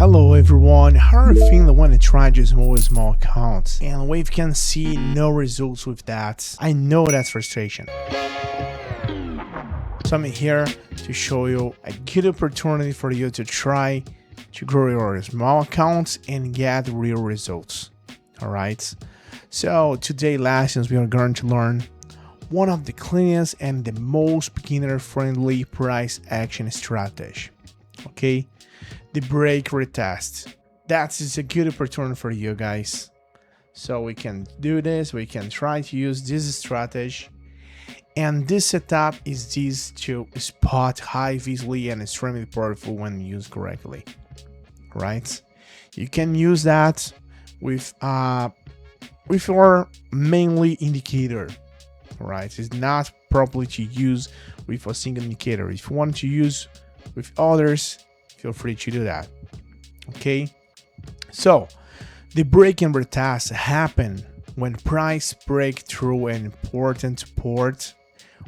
Hello everyone, how are you feeling when you try to small accounts and we can see no results with that? I know that's frustration. So I'm here to show you a good opportunity for you to try to grow your small accounts and get real results. Alright, so today's lessons we are going to learn one of the cleanest and the most beginner-friendly price action strategy. Okay, the break retest. That is a good opportunity for you guys. So we can do this, we can try to use this strategy. And this setup is this to spot high easily and extremely powerful when used correctly. Right? You can use that with your mainly indicator. Right? It's not properly to use with a single indicator. If you want to use with others, feel free to do that. Okay, so the break and retest happen when price break through an important support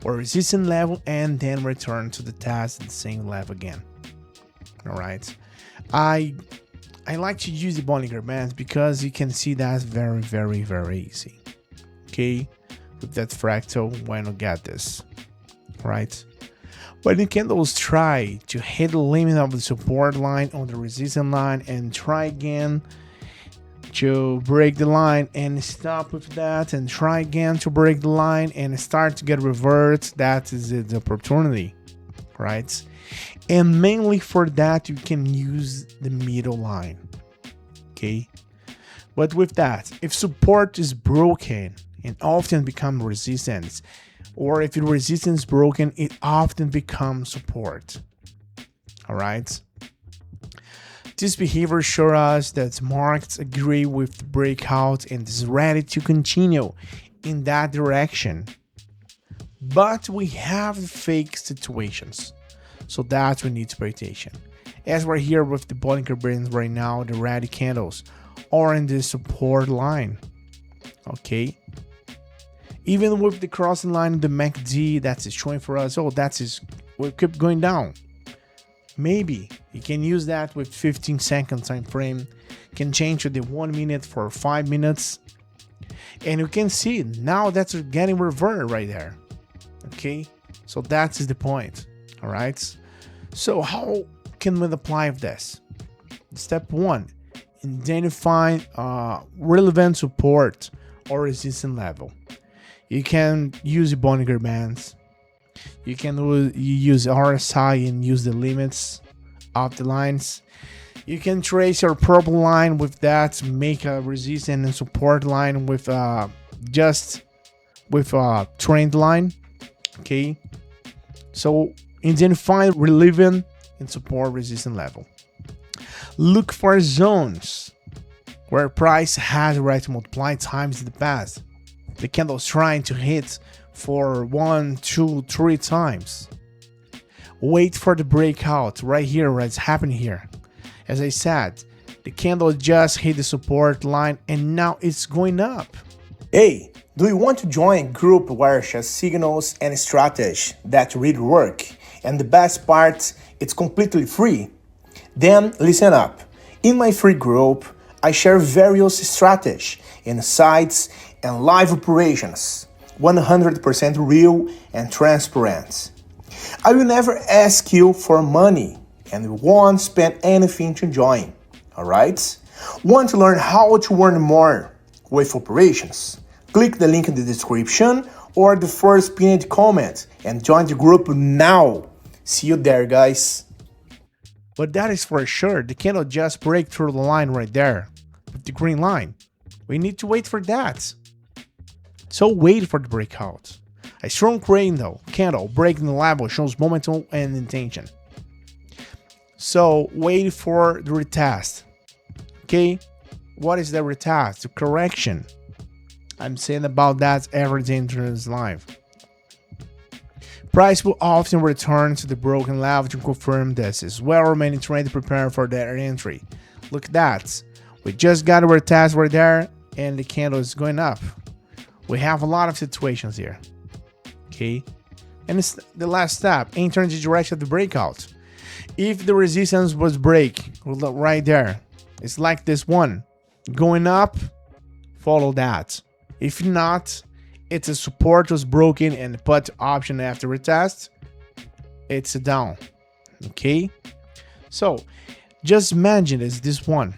or resistance level and then return to the test at the same level again. All right, I like to use the Bollinger Bands because you can see that's very easy. Okay, with that fractal when you get this, right? When the candles try to hit the limit of the support line on the resistance line and try again to break the line and stop with that and try again to break the line and start to get reverts, that is the opportunity, right? And mainly for that you can use the middle line. Okay, but with that, if support is broken and often become resistance, or if the resistance is broken, it often becomes support. All right. This behavior shows us that markets agree with the breakout and is ready to continue in that direction. But we have fake situations, so that we need to pay attention. As we're here with the Bollinger Bands right now, the red candles are in the support line. Okay. Even with the crossing line of the MACD that's showing for us, oh, we'll keep going down. Maybe you can use that with 15 second time frame, can change to the 1 minute for 5 minutes. And you can see now that's getting reverted right there. Okay, so that is the point. All right, so how can we apply this? Step 1, identify relevant support or resistance level. You can use the Bollinger Bands. You can use RSI and use the limits of the lines. You can trace your purple line with that, make a resistance and support line with just with a trend line. Okay, so identify relevant and support resistance level. Look for zones where price has already multiplied times in the past. The candle's trying to hit for 1, 2, 3 times. Wait for the breakout right here, what's happening here. As I said, the candle just hit the support line and now it's going up. Hey, do you want to join a group where share signals and strategies that really work? And the best part, it's completely free. Then listen up. In my free group, I share various strategies, insights, and live operations, 100% real and transparent. I will never ask you for money and won't spend anything to join, alright? Want to learn how to earn more with operations? Click the link in the description or the first pinned comment and join the group now. See you there, guys. But that is for sure, the candle just break through the line right there with the green line. We need to wait for that. So wait for the breakout. A strong candle breaking the level shows momentum and intention. So wait for the retest. Okay, what is the retest? The correction. I'm saying about that every day in this live. Price will often return to the broken level to confirm this as well. Remaining trying to prepare for their entry. Look at that. We just got a retest right there and the candle is going up. We have a lot of situations here. Okay, and it's the last step, enter the direction of the breakout. If the resistance was break, right there, it's like this one. Going up, follow that. If not, it's a support was broken and put option after retest, it's a down. Okay? So, just imagine it's this one.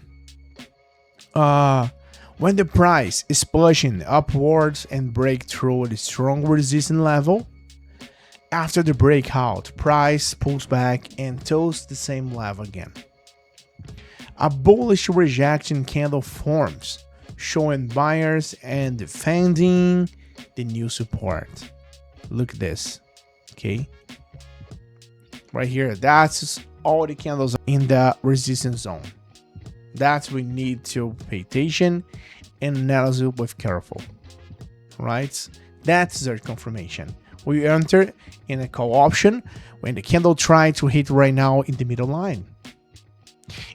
When the price is pushing upwards and break through the strong resistance level, after the breakout, price pulls back and toes the same level again. A bullish rejection candle forms, showing buyers and defending the new support. Look at this, okay? Right here, that's all the candles in the resistance zone. That's we need to pay attention and analyze with careful, right? That's their confirmation. We enter in a call option when the candle tries to hit right now in the middle line.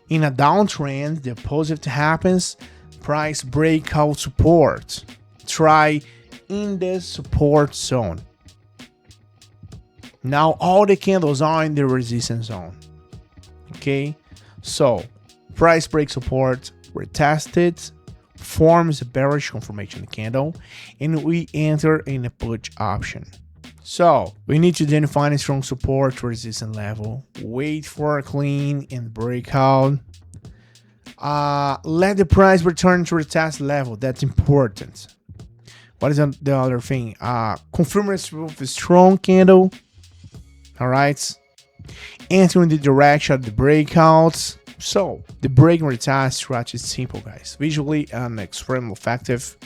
In a downtrend, the opposite happens. Price breakout support. Try in this support zone. Now all the candles are in the resistance zone. Okay, so price break support, retest it, forms a bearish confirmation candle, and we enter in a put option. So we need to identify a strong support resistance level, wait for a clean and breakout. Let the price return to the test level. That's important. What is the other thing? Confirm it with a strong candle. All right. Enter in the direction of the breakouts. So the break and retest strategy is simple, guys. Visually and extremely effective.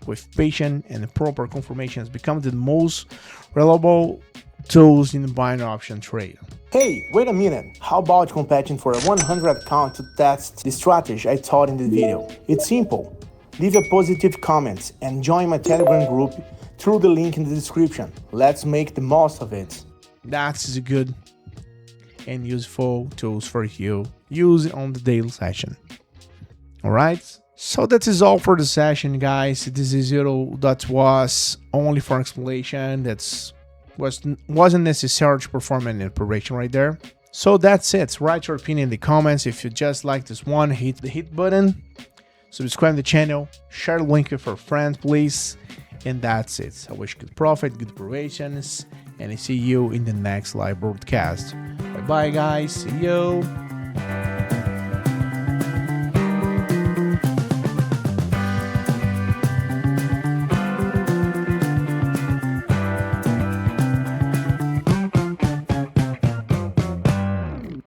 With patience and the proper confirmations, become the most reliable tools in the buying option trade. Hey, wait a minute. How about competing for a 100 account to test the strategy I taught in the video? It's simple. Leave a positive comment and join my Telegram group through the link in the description. Let's make the most of it. That's a good and useful tools for you. Use it on the daily session. All right. So that is all for the session, guys. This is video that was only for explanation. Wasn't necessary to perform an operation right there. So that's it. Write your opinion in the comments. If you just like this one, hit the hit button, subscribe to the channel, share the link with your friends, please. And that's it. I wish good profit, good operations, and I see you in the next live broadcast. Bye bye, guys. See you.